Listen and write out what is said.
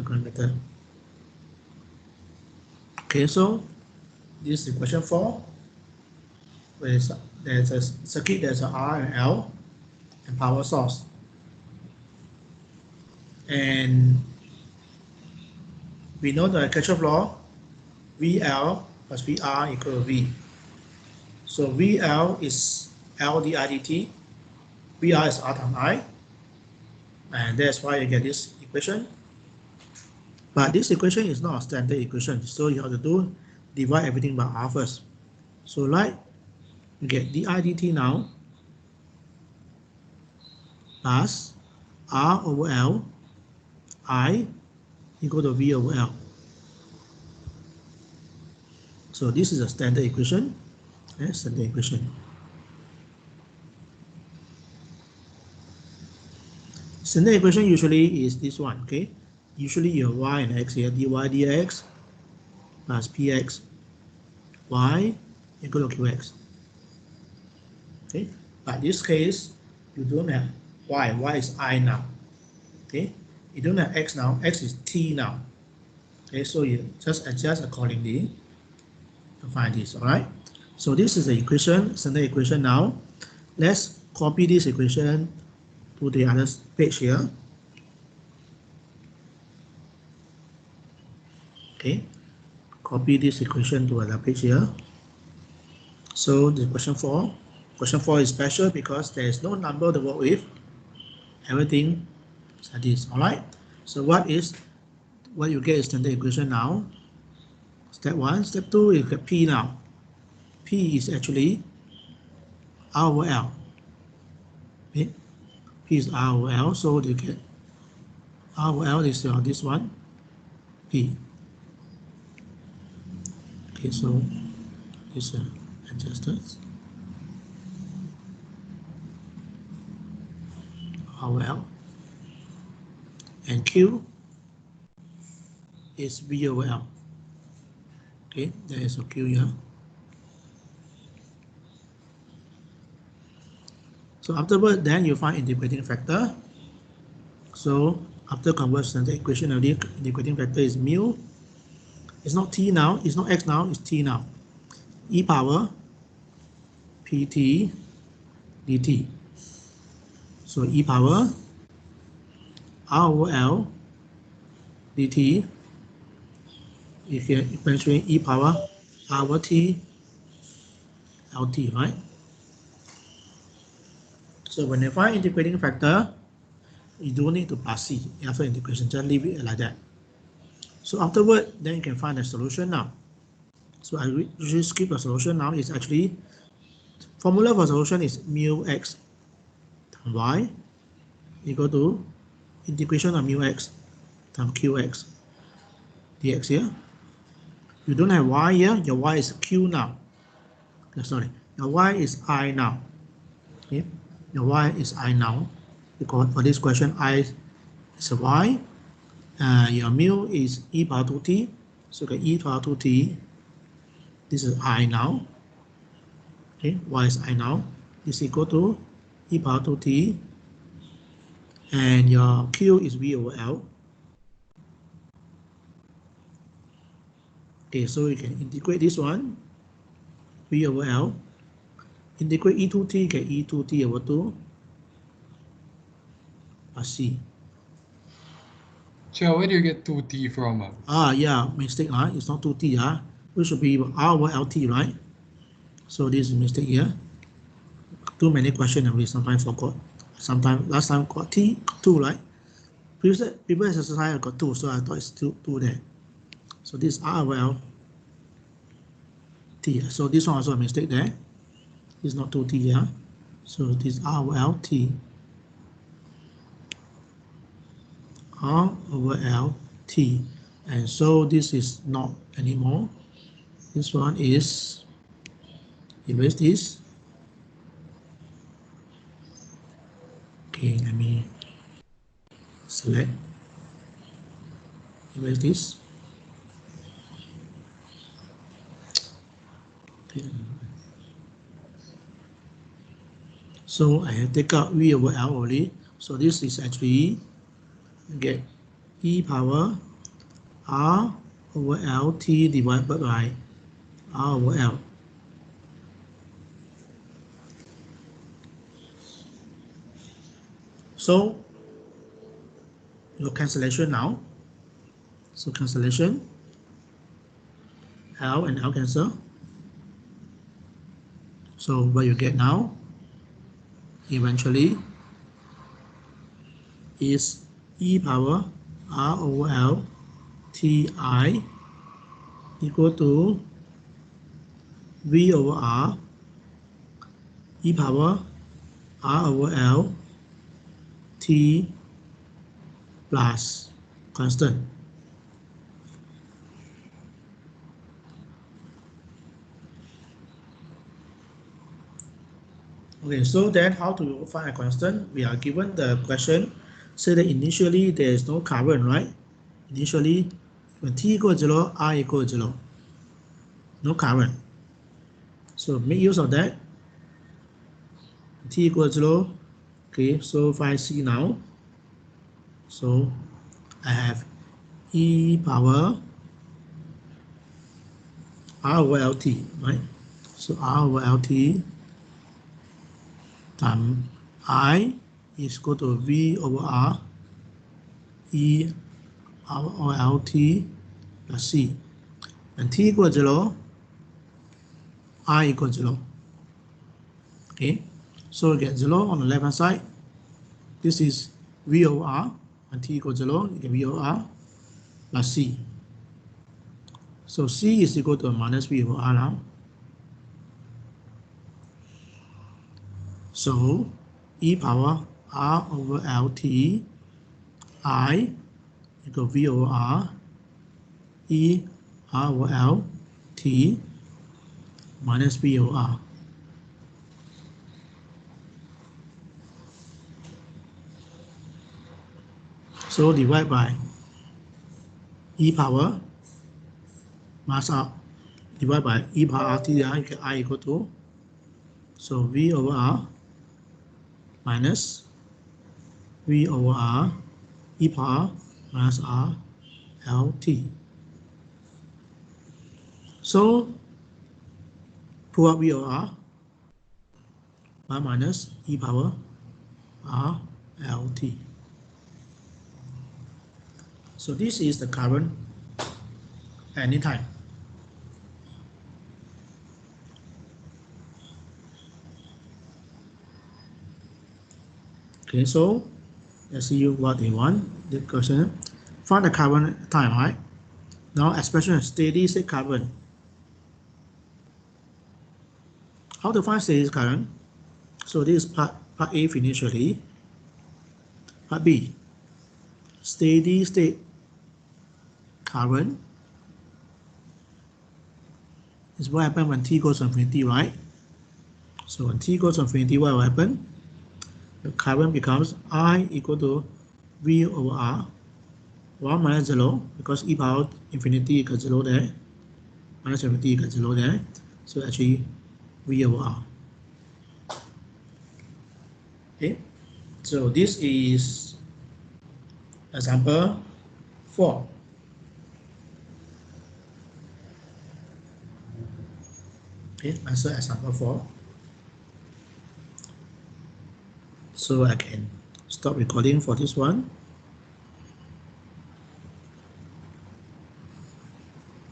method. Okay, so this is question 4. There's a circuit, there's a R and L and power source. And we know the Kirchhoff law, VL plus VR equal to V. So VL is L didt, VR is R times I, and that's why you get this equation. But this equation is not a standard equation, so you have to do divide everything by R first. So like you get didt now plus R over L I equal to V over L. So this is a standard equation. Standard equation. Standard equation usually is this one, okay? Usually you have y and x here, dy dx plus px y equal to qx. Okay, but this case you don't have y is I now. Okay, you don't have x now, x is t now. Okay, so you just adjust accordingly to find this. All right, so this is the equation, standard equation. Now let's copy this equation to the other page here. Okay, copy this equation to another page here. So the question 4. Question 4 is special because there is no number to work with. Everything is like this. All right. So what you get is standard equation now. Step 1. Step 2 is get P now. P is actually R over L. Okay. P is R over L. So you get R over L is this one. P. Okay. So this adjusted. R over L. And Q is V over L. Okay, there is a Q here. So afterward, then you find integrating factor. So after conversion, the equation of the integrating factor is mu. It's not t now, it's not x now, it's t now. E power pt dt. So e power R over L dt, you can eventually e power R over t lt, right? So when you find integrating factor, you don't need to plus c after integration, just leave it like that. So afterward, then you can find the solution now. So I usually skip the solution now. It's actually, formula for solution is mu x times y equal to integration of mu x times qx dx here. You don't have y here, your y is q now. Sorry, your y is I now. Okay, your y is I now. Because for this question, I is a y. Your mu is e power 2t. So you get e power 2t. This is I now. Okay, y is I now. Is equal to e power 2t. And your q is v over L. Okay, so you can integrate this one, v over L. Integrate e2t, get e2t over 2 plus c. Joe, where do you get 2t from? Yeah, mistake, right? It's not 2t, it should be r over lt, right? So this is mistake here. Too many questions and we sometimes forgot. Sometimes last time got t, 2, right? Previous exercise I got 2, so I thought it's 2 there. So this R over L T. So this one also a mistake there. It's not 2T here. So this R over L T. R over L T. And so this is not anymore. This one is, erase this. Okay, let me select, erase this. So I have take out V over L only. So this is actually get e power R over L T divided by R over L. So your cancellation now. So cancellation, L and L cancel. So what you get now eventually is e power R over L Ti equal to V over R e power R over L T plus constant. Okay, so then how to find a constant? We are given the question, say that initially there is no current, right? Initially, when t equals 0, I equals 0, no current. So make use of that. T equals 0. Okay, so find C now. So I have e power R over LT, right? So R over LT times I is equal to V over R E R over LT plus C. And T equals 0, I equals 0. Okay, so we get 0 on the left hand side. This is V over R, and T equals 0, you get V over R plus C. So C is equal to minus V over R now. So e power R over LT I equal V over R E R over L T minus V over R. So divide by e power mass R, divide by e power RT, you get I equal to, so V over R minus V over R e power minus R LT. So pull up V over R, 1 minus e power R LT. So this is the current at any time. Okay, so let's see what they want. The question, find the current time, right? Now expression steady state current. How to find steady state current? So this is part A initially. Part B, steady state current is what happens when t goes to infinity, right? So when t goes to infinity, what will happen? The current becomes I equal to V over R, 1 minus 0, because e power infinity equals 0 there, minus infinity equals 0 there. So actually V over R. Okay, so this is example 4. Okay, answer example 4. So I can stop recording for this one.